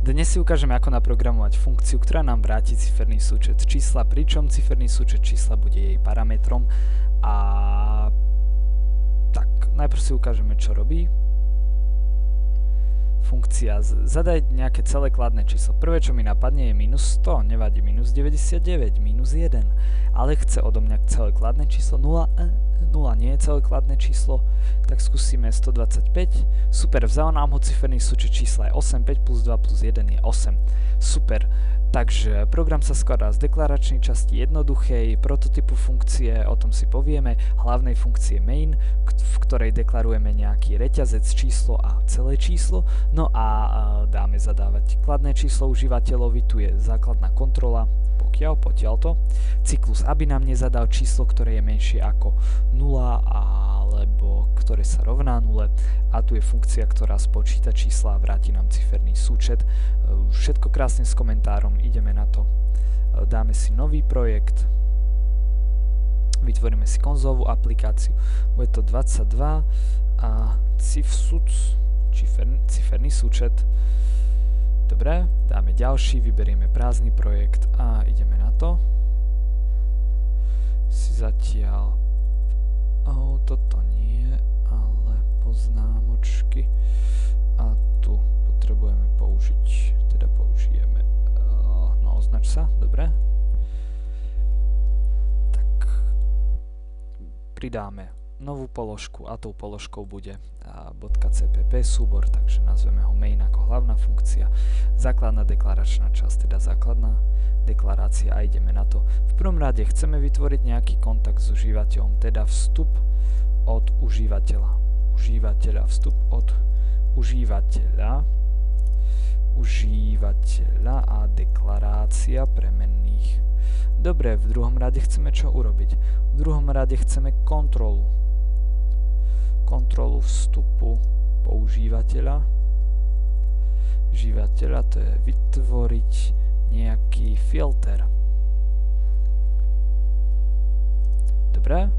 Dnes si ukážeme, ako naprogramovať funkciu, ktorá nám vráti ciferný súčet čísla, pričom ciferný súčet čísla bude jej parametrom. A tak, najprv si ukážeme, čo robí. Funkcia zadaj nejaké celé kladné číslo. Prvé, čo mi napadne, je minus 100, nevadí, minus 99, minus 1, ale chce odo mňa celé kladné číslo 0 nie je celé kladné číslo, tak skúsime 125. Super, vzal nám ho ciferný súčet čísla je 8, 5 plus 2 plus 1 je 8. Super, takže program sa skladá z deklaračnej časti jednoduchej, prototypu funkcie, o tom si povieme, hlavnej funkcie main, v ktorej deklarujeme nejaký reťazec, číslo a celé číslo, no a dáme zadávať kladné číslo užívateľovi, tu je základná kontrola, potiaľto, cyklus, aby nám nezadal číslo, ktoré je menšie ako 0 alebo ktoré sa rovná 0, a tu je funkcia, ktorá spočíta čísla a vráti nám ciferný súčet. Všetko krásne s komentárom, ideme na to. Dáme si nový projekt, vytvoríme si konzolovú aplikáciu, bude to 22 a ciferný súčet. Dobre, dáme ďalší, vyberieme prázdny projekt a ideme na to. Si zatiaľ... toto nie, ale poznámočky. A tu potrebujeme použiť, teda použijeme... no, označ sa, dobre. Tak pridáme novú položku a tou položkou bude .cpp súbor, takže nazveme ho main ako hlavná funkcia, základná deklaračná časť, teda základná deklarácia, a ideme na to. V prvom rade chceme vytvoriť nejaký kontakt s užívateľom, teda vstup od užívateľa, vstup od užívateľa a deklarácia premenných. Dobre, v druhom rade chceme čo urobiť? V druhom rade chceme kontrolu vstupu používateľa. To je vytvoriť nejaký filter. Dobre,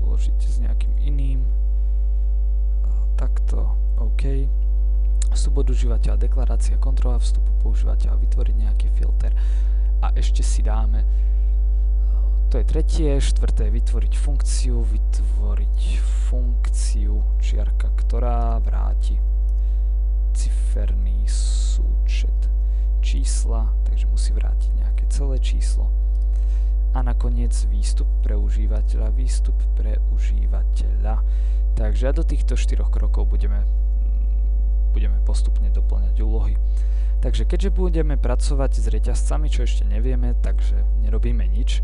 uložiť s nejakým iným. Takto, OK. Vstup od užívateľa, deklarácia, kontrola vstupu používateľa, vytvoriť nejaký filter. A ešte si dáme, to je tretie, štvrté, vytvoriť funkciu, čiarka, ktorá vráti ciferný súčet čísla, takže musí vrátiť nejaké celé číslo. A nakoniec výstup pre užívateľa, Takže do týchto 4 krokov budeme postupne doplňať úlohy. Takže keďže budeme pracovať s reťazcami, čo ešte nevieme, takže nerobíme nič,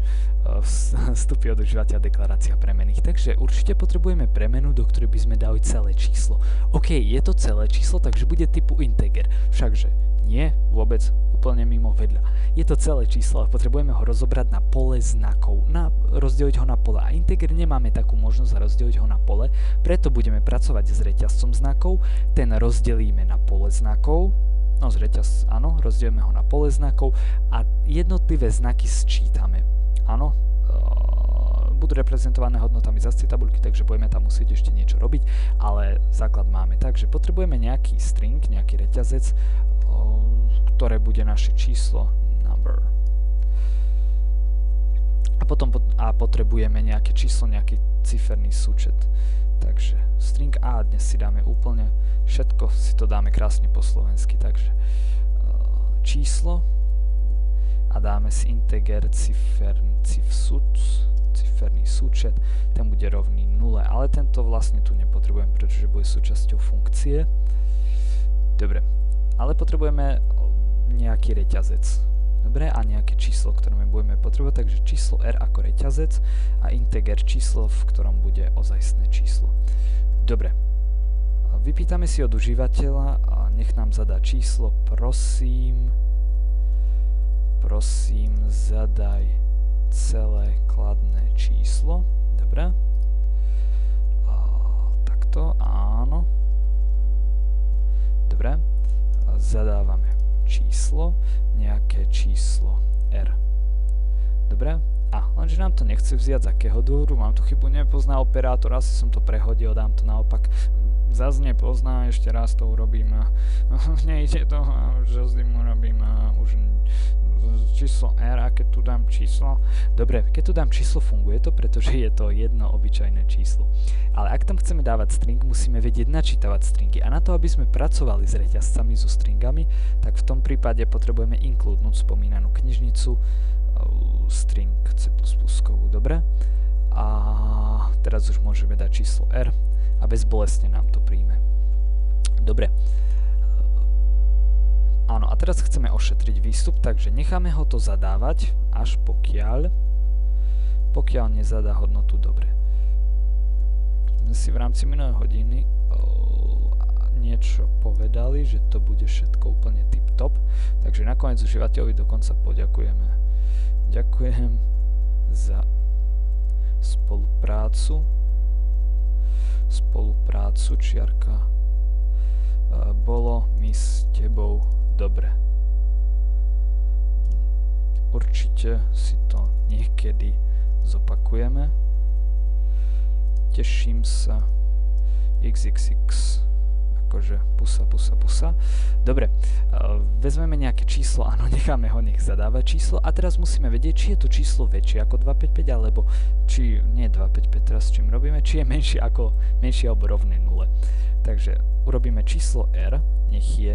vstupy od užívateľa, deklarácia premenných. Takže určite potrebujeme premenu, do ktorej by sme dali celé číslo. OK, je to celé číslo, takže bude typu integer. Všakže nie, vôbec, úplne mimo, vedľa. Je to celé číslo, ale potrebujeme ho rozobrať na pole znakov, rozdeliť ho na pole. A integer nemáme takú možnosť rozdeliť ho na pole, preto budeme pracovať s reťazcom znakov, ten rozdelíme na pole znakov, áno, rozdielme ho na pole znakov a jednotlivé znaky sčítame. Áno, budú reprezentované hodnotami z tabuľky, takže budeme tam musieť ešte niečo robiť, ale základ máme. Takže potrebujeme nejaký string, nejaký reťazec, ktoré bude naše číslo, number. A potrebujeme nejaké číslo, nejaký ciferný súčet. Takže string A, dnes si dáme úplne všetko, si to dáme krásne po slovensky, takže číslo a dáme si integer ciferný súčet, ten bude rovný 0, ale tento vlastne tu nepotrebujem, pretože bude súčasťou funkcie. Dobre, ale potrebujeme nejaký reťazec. Dobre, a nejaké číslo, ktoré my budeme potrebovať, takže číslo R ako reťazec a integer číslo, v ktorom bude ozajstné číslo. Dobre, vypýtame si od užívateľa a nech nám zadá číslo, prosím, zadaj celé kladné číslo. Dobre, takto, áno. Dobre, zadávame číslo, nejaké číslo R. Dobre? Lenže nám to nechce vziať z akého dôvodu, mám tu chybu, nepozná operátor, asi som to prehodil, dám to naopak. zase nepozná, ešte raz to urobím a nejde to a už zase urobím a už číslo R, a keď tu dám číslo, dobre, keď tu dám číslo, funguje to, pretože je to jedno obyčajné číslo. Ale ak tam chceme dávať string, musíme vedieť načítavať stringy a na to, aby sme pracovali s reťazcami, so stringami, tak v tom prípade potrebujeme includenúť spomínanú knižnicu string C++, dobre? A teraz už môžeme dať číslo R a bezbolestne nám to príjme. Dobre. Áno, a teraz chceme ošetriť výstup, takže necháme ho to zadávať, až pokiaľ nezadá hodnotu dobre. Sme si v rámci minulej hodiny niečo povedali, že to bude všetko úplne tip-top, takže nakoniec užívateľovi dokonca poďakujeme. Ďakujem za spoluprácu, čiarka. Bolo mi s tebou dobre. Určite si to niekedy zopakujeme. Teším sa. XXX. Akože pusa. Dobre, vezmeme nejaké číslo, áno, necháme ho, nech zadáva číslo a teraz musíme vedieť, či je to číslo väčšie ako 255, alebo či nie 255, teraz s čím robíme, či je menšie alebo rovné 0. Takže urobíme číslo R,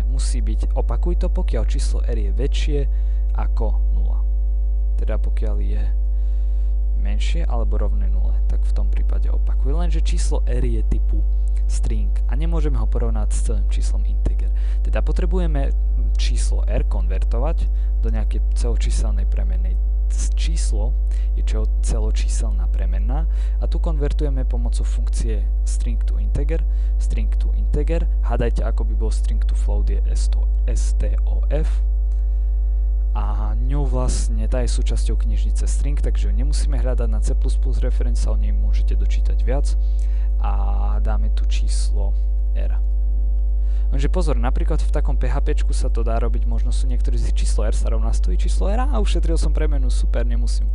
musí byť, opakuj to, pokiaľ číslo R je väčšie ako 0. Teda pokiaľ je menšie alebo rovné 0, tak v tom prípade opakuj. Lenže číslo R je typu string a nemôžeme ho porovnať s celým číslom integer. Teda potrebujeme číslo R konvertovať do nejakej celočíselnej premennej. Číslo je celočíselná premenná a tu konvertujeme pomocou funkcie string to integer. Hádajte, ako by bol string to float, je STOF. A ňou vlastne, tá je súčasťou knižnice string, takže ju nemusíme hľadať na C++ reference, o nej môžete dočítať viac. A dáme tu číslo R. Lenže pozor, napríklad v takom PHPčku sa to dá robiť, možno sú niektorí z číslo R sa rovná stojí číslo R a ušetril som premenu, super, nemusím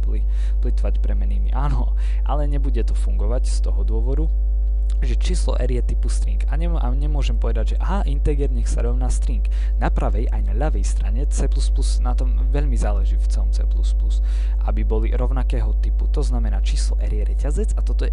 plitvať premenými. Áno, ale nebude to fungovať z toho dôvodu, že číslo R je typu string a nemôžem povedať, že aha, integer nech sa rovná string. Na pravej aj na ľavej strane C++ na tom veľmi záleží v celom C++, aby boli rovnakého typu. To znamená, číslo R je reťazec a toto je,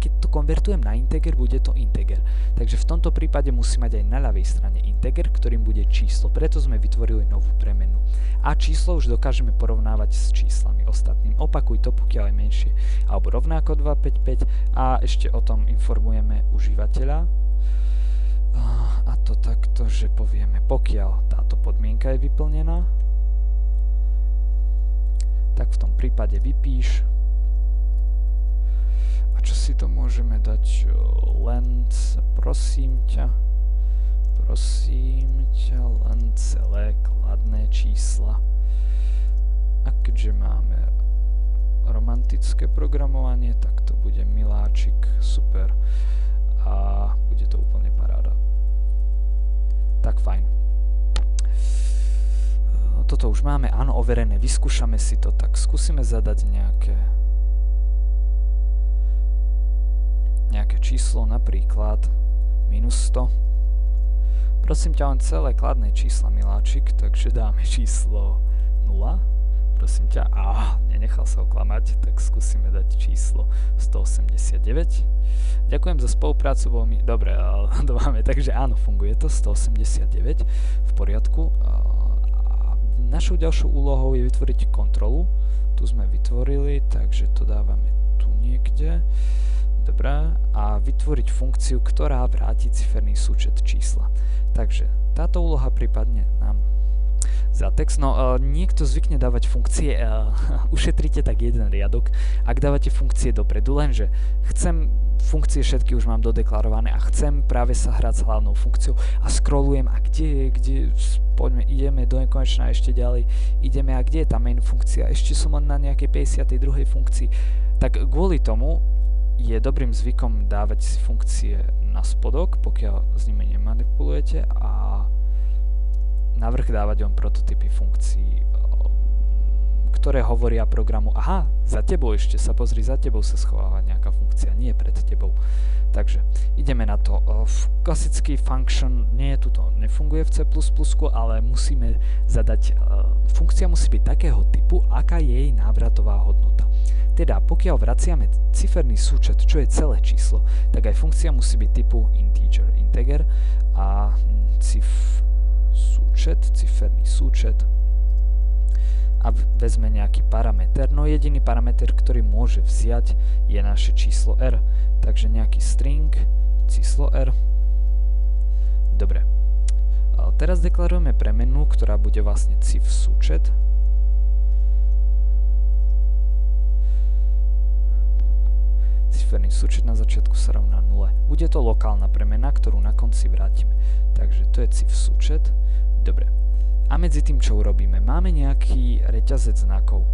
keď to konvertujem na integer, bude to integer. Takže v tomto prípade musí mať aj na ľavej strane integer, ktorým bude číslo. Preto sme vytvorili novú premenu. A číslo už dokážeme porovnávať s číslami ostatným. Opakuj to, pokiaľ je menšie alebo rovnako 255 a ešte o tom informujeme užívateľa. A to takto, že povieme, pokiaľ táto podmienka je vyplnená, tak v tom prípade vypíš. Čo si to môžeme dať? Len, prosím ťa, len celé kladné čísla. A keďže máme romantické programovanie, tak to bude miláčik, super. A bude to úplne paráda. Tak fajn. Toto už máme, áno, overené, vyskúšame si to, tak skúsime zadať nejaké číslo, napríklad -100. Prosím ťa, len celé kladné čísla, miláčik, takže dáme číslo 0. Prosím ťa, nenechal sa oklamať, tak skúsime dať číslo 189. Ďakujem za spoluprácu, veľmi dobre, to máme, takže áno, funguje to, 189, v poriadku. A našou ďalšou úlohou je vytvoriť kontrolu. Tu sme vytvorili, takže to dávame tu niekde. Dobré, a vytvoriť funkciu, ktorá vráti ciferný súčet čísla. Takže táto úloha prípadne nám za text. No, niekto zvykne dávať funkcie, ušetrite tak jeden riadok, ak dávate funkcie dopredu, lenže chcem funkcie všetky už mám dodeklarované a chcem práve sa hrať s hlavnou funkciou a scrollujem a poďme, ideme do nekonečna ešte ďalej, ideme a kde je tá main funkcia, ešte som len na nejakej 52. funkcii, tak kvôli tomu je dobrým zvykom dávať si funkcie na spodok, pokiaľ s nimi nemanipulujete, a navrch dávať len prototypy funkcií, ktoré hovoria programu, aha, za tebou ešte sa pozri, za tebou sa schováva nejaká funkcia, nie pred tebou. Takže ideme na to. Klasický function nefunguje v C++, ale musíme zadať, funkcia musí byť takého typu, aká je jej návratová hodnota. Teda pokiaľ vraciame ciferný súčet, čo je celé číslo, tak aj funkcia musí byť typu integer a ciferný súčet a vezme nejaký parameter. No jediný parameter, ktorý môže vziať, je naše číslo r. Takže nejaký string, číslo r. Dobre. Teraz deklarujeme premenu, ktorá bude vlastne cif súčet. Ciferný súčet na začiatku sa rovná 0. Bude to lokálna premena, ktorú na konci vrátime. Takže to je cif súčet. Dobre. A medzi tým, čo urobíme? Máme nejaký reťazec znakov.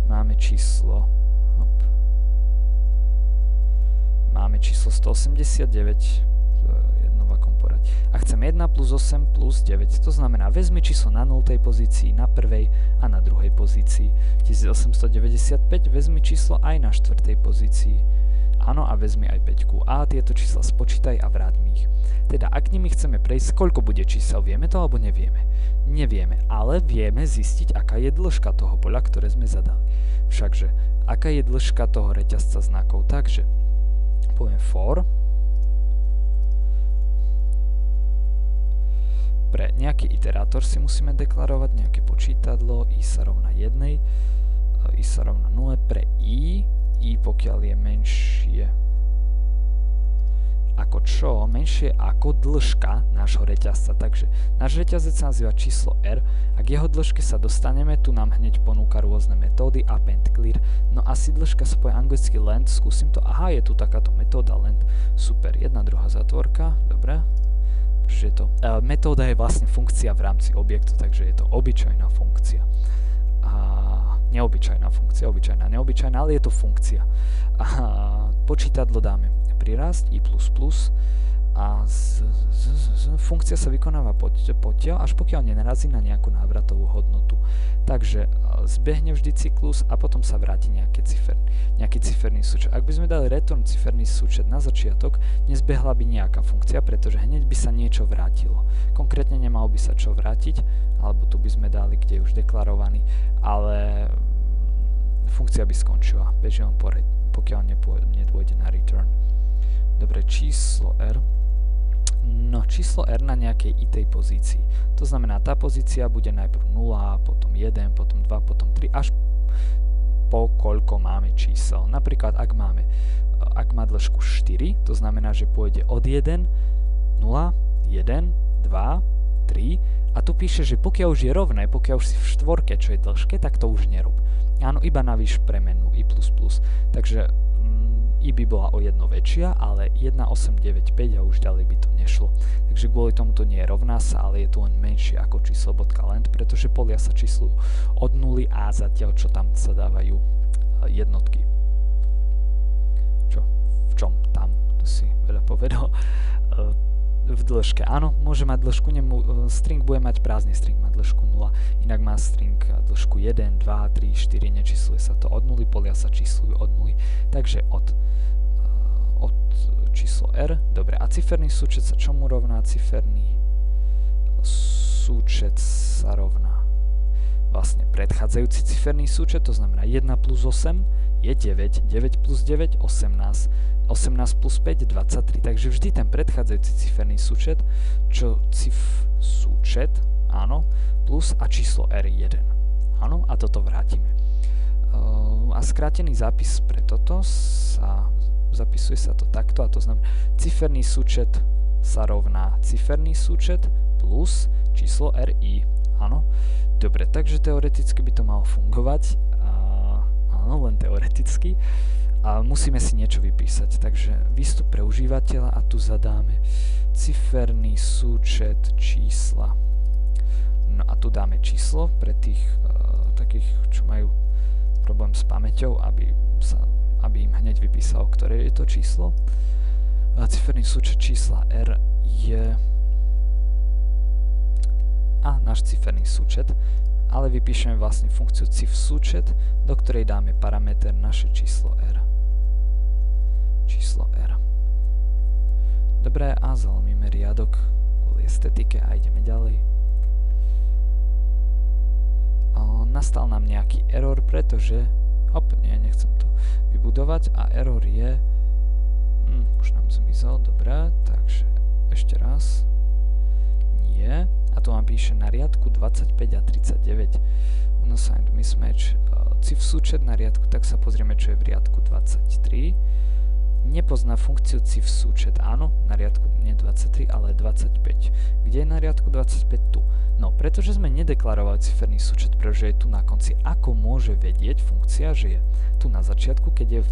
Máme číslo... Máme číslo 189, jedno v akom poradí. A chcem 1 plus 8 plus 9. To znamená, vezmi číslo na 0. pozícii, na 1. a na 2. pozícii. 1895, vezmi číslo aj na 4. pozícii. Áno, a vezmi aj 5. A tieto čísla spočítaj a vráť mi ich. Teda, ak nimi chceme prejsť, koľko bude čísel? Vieme to alebo nevieme? Nevieme, ale vieme zistiť, aká je dĺžka toho poľa, ktoré sme zadali. Všakže, aká je dĺžka toho reťazca znakov? Takže, poviem for. Pre nejaký iterátor si musíme deklarovať nejaké počítadlo, i sa rovná 1, i sa rovná 0, pre i pokiaľ je menšie ako čo? Menšie ako dĺžka nášho reťazca. Takže náš reťazec sa nazýva číslo r. A k jeho dĺžke sa dostaneme, tu nám hneď ponúka rôzne metódy, append, clear. No asi dĺžka sa povie anglicky length, skúsim to. Aha, je tu takáto metóda length. Super, jedna druhá zatvorka, dobre. Je to, metóda je vlastne funkcia v rámci objektu, takže je to obyčajná funkcia. Neobyčajná funkcia, neobyčajná, ale je to funkcia. Počítadlo dáme prirast i++ a funkcia sa vykonáva potiaľ, až pokiaľ nenarazí na nejakú návratovú hodnotu. Takže zbehne vždy cyklus a potom sa vráti nejaký ciferný súčet. Ak by sme dali return ciferný súčet na začiatok, nezbehla by nejaká funkcia, pretože hneď by sa niečo vrátilo. Konkrétne nemalo by sa čo vrátiť, alebo tu by sme dali, kde je už deklarovaný, ale funkcia by skončila, beží len pokiaľ nedôjde na return. Dobre, číslo r. No, číslo r na nejakej itej pozícii. To znamená, tá pozícia bude najprv 0, potom 1, potom 2, potom 3, až po koľko máme čísel. Napríklad, ak má dĺžku 4, to znamená, že pôjde od 1, 0, 1, 2, 3 a tu píše, že pokiaľ už je rovné, pokiaľ už si v štvorke, čo je dĺžke, tak to už nerob. Áno, iba navýš premenu i++. Takže i by bola o jedno väčšia, ale 1895 a už ďalej by to nešlo. Takže kvôli tomu to nie je rovná sa, ale je to len menšie ako číslo.length, pretože polia sa číslujú od 0 a zatiaľ, čo tam sa dávajú jednotky. Čo? V čom? Tam. To si veľa povedal. V dĺžke. Áno, môže mať dĺžku, string bude mať prázdny string, má dĺžku 0, inak má string dĺžku 1, 2, 3, 4, nečísluje sa to od 0, polia sa číslujú od 0, takže od číslo r, dobre, a ciferný súčet sa čomu rovná? Ciferný súčet sa rovná vlastne predchádzajúci ciferný súčet, to znamená 1 plus 8 je 9, 9 plus 9, 18, 18 plus 5, 23, takže vždy ten predchádzajúci ciferný súčet, čo súčet, áno, plus a číslo r1, áno, a toto vrátime. A skrátený zápis pre toto zapisuje sa to takto, a to znamená, ciferný súčet sa rovná ciferný súčet plus číslo ri, áno. Dobre, takže teoreticky by to malo fungovať, áno, len teoreticky. A musíme si niečo vypísať, takže výstup pre užívateľa a tu zadáme ciferný súčet čísla. No a tu dáme číslo pre tých takých, čo majú problém s pamäťou, aby im hneď vypísal, ktoré je to číslo. A ciferný súčet čísla r je náš ciferný súčet, ale vypíšeme vlastne funkciu cif súčet, do ktorej dáme parameter naše číslo r. Číslo r. Dobré, a zlomíme riadok kvôli estetike a ideme ďalej. Nastal nám nejaký error, pretože nechcem to vybudovať a error je už nám zmizol, dobré, takže ešte raz nie, a tu vám píše na riadku 25 a 39 unassigned mismatch cif súčet na riadku, tak sa pozrieme, čo je v riadku 23. Nepozná funkciu cif súčet, áno, na riadku nie 23, ale 25. Kde je na riadku 25? Tu. No, pretože sme nedeklarovali ciferný súčet, pretože je tu na konci. Ako môže vedieť funkcia, že je tu na začiatku, keď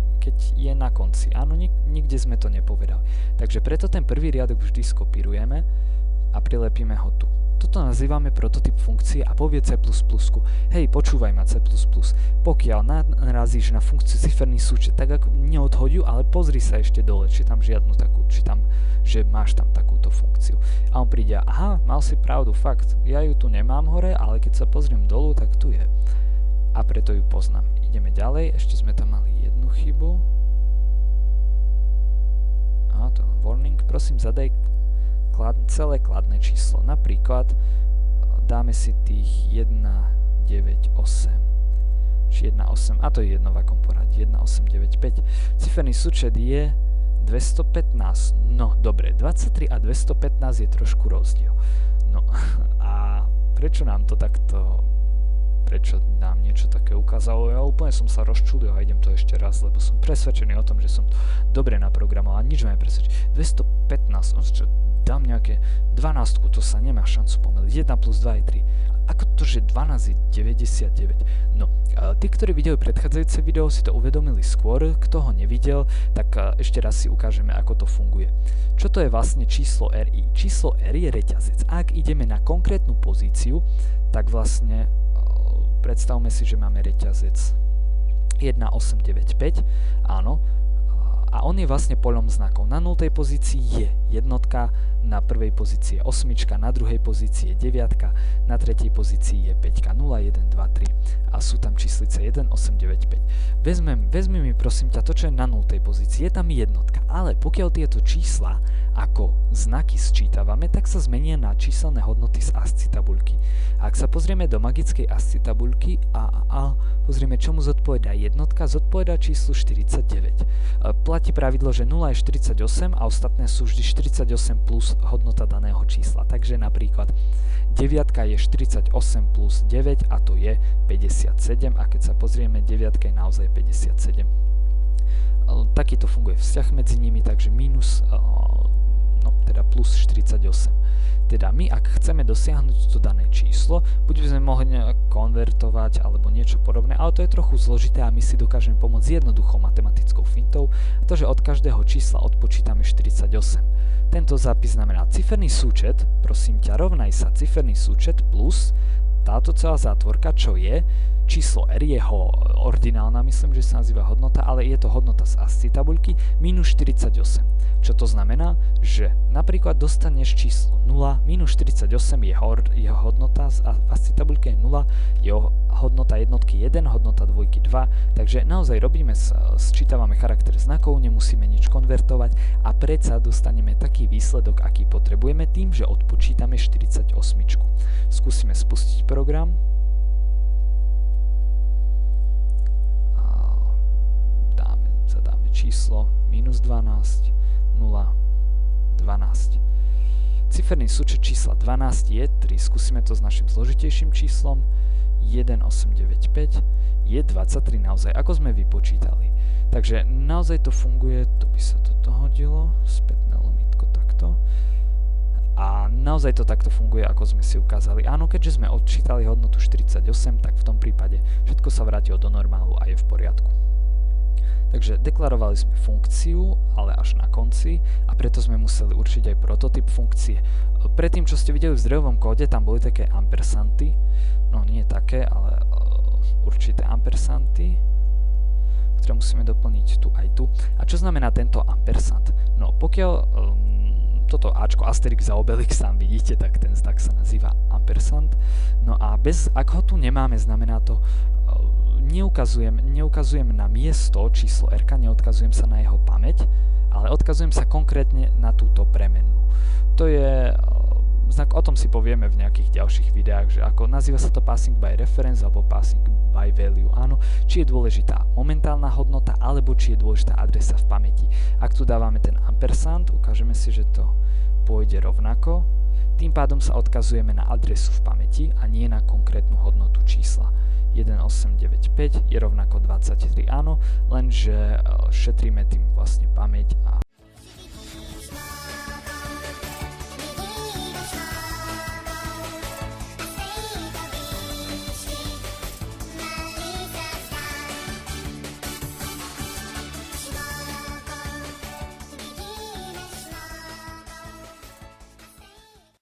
je na konci? Áno, nikde sme to nepovedali. Takže preto ten prvý riadok vždy skopírujeme a prilepíme ho tu. Toto nazývame prototyp funkcie a povie C++. Hej, počúvaj ma C++, pokiaľ narazíš na funkciu ciferný súčet, tak ako neodhodiu, ale pozri sa ešte dole, či tam žiadnu takú, že máš tam takúto funkciu. A on príde, aha, mal si pravdu, fakt, ja ju tu nemám hore, ale keď sa pozriem dolu, tak tu je. A preto ju poznám. Ideme ďalej, ešte sme tam mali jednu chybu. A to je warning, prosím, zadaj celé kladné číslo. Napríklad dáme si tých 1, 9, 8. Či 1, 8, a to je jedno v akom poradí. 1, 8, 9, 5. Ciferný súčet je 215. No, dobre, 23 a 215 je trošku rozdiel. No, a prečo nám to takto... Prečo nám niečo také ukázalo? Ja úplne som sa rozčulil a idem to ešte raz, lebo som presvedčený o tom, že som to dobre naprogramoval a nič ma nepresvedčí. 215, dám nejaké 12, to sa nemá šancu pomeliť. 1 plus 2 je 3. Ako to, že 12 je 99? No, tí, ktorí videli predchádzajúce video, si to uvedomili skôr. Kto ho nevidel, tak ešte raz si ukážeme, ako to funguje. Čo to je vlastne číslo RI? Číslo R je reťazec. Ak ideme na konkrétnu pozíciu, tak vlastne predstavme si, že máme reťazec 1895, áno, a on je vlastne poľom znakov. Na 0. pozícii je jednotka, na prvej pozícii je osmička, na druhej pozícii je 9, na tretej pozícii je 5, 0, 1, 2, 3 a sú tam číslice 1, 8, 9, 5. Vezmi mi prosím ťa to, čo je na 0. pozícii, je tam jednotka, ale pokiaľ tieto čísla ako znaky sčítavame, tak sa zmenia na číselné hodnoty z ASCII tabuľky. Ak sa pozrieme do magickej ASCII tabuľky a pozrieme, čomu zodpovedá jednotka, zodpovedá číslu 49. Platí pravidlo, že 0 je 48 a ostatné sú vždy 48 plus hodnota daného čísla. Takže napríklad 9 je 48 plus 9 a to je 57 a keď sa pozrieme, 9 je naozaj 57. Takýto funguje vzťah medzi nimi, takže minus, teda plus 48. Teda my, ak chceme dosiahnuť to dané číslo, buď by sme mohli konvertovať alebo niečo podobné, ale to je trochu zložité a my si dokážeme pomôcť jednoduchou matematickou fintou, to, že od každého čísla odpočítame 48. Tento zápis znamená ciferný súčet, prosím ťa, rovnaj sa ciferný súčet plus táto celá zátvorka, čo je číslo R, jeho ordinálna, myslím, že sa nazýva hodnota, ale je to hodnota z ASCII tabuľky, minus 48. Čo to znamená? Že napríklad dostaneš číslo 0, minus 48 jeho hodnota z ASCII tabuľky je 0, jeho hodnota jednotky 1, hodnota dvojky 2, takže naozaj robíme, sčítavame charakter znakov, nemusíme nič konvertovať a predsa dostaneme taký výsledok, aký potrebujeme tým, že odpočítame 48. Skúsime spustiť program. Zadáme číslo minus 12, 0, 12. Ciferný súčet čísla 12 je 3. Skúsime to s našim zložitejším číslom. 1895 je 23 naozaj, ako sme vypočítali. Takže naozaj to funguje, tu by sa toto hodilo, spätné lomitko takto. A naozaj to takto funguje, ako sme si ukázali. Áno, keďže sme odčítali hodnotu 48, tak v tom prípade všetko sa vrátilo do normálu a je v poriadku. Takže deklarovali sme funkciu, ale až na konci a preto sme museli určiť aj prototyp funkcie. Predtým, čo ste videli v zdrojovom kóde, tam boli také ampersanty, no nie také, ale určité ampersanty, ktoré musíme doplniť tu aj tu. A čo znamená tento ampersant? No pokiaľ toto Ačko, Asterix a Obelix tam vidíte, tak ten znak sa nazýva ampersand. No a ak ho tu nemáme, znamená to, neukazujem na miesto číslo R, neodkazujem sa na jeho pamäť, ale odkazujem sa konkrétne na túto premennú. To je znak, o tom si povieme v nejakých ďalších videách, že ako nazýva sa to passing by reference alebo passing by value, áno, či je dôležitá momentálna hodnota alebo či je dôležitá adresa v pamäti. Ak tu dávame ten ampersand, ukážeme si, že to pôjde rovnako, tým pádom sa odkazujeme na adresu v pamäti a nie na konkrétnu hodnotu čísla. 1895 je rovnako 23, áno, lenže šetríme tým vlastne pamäť a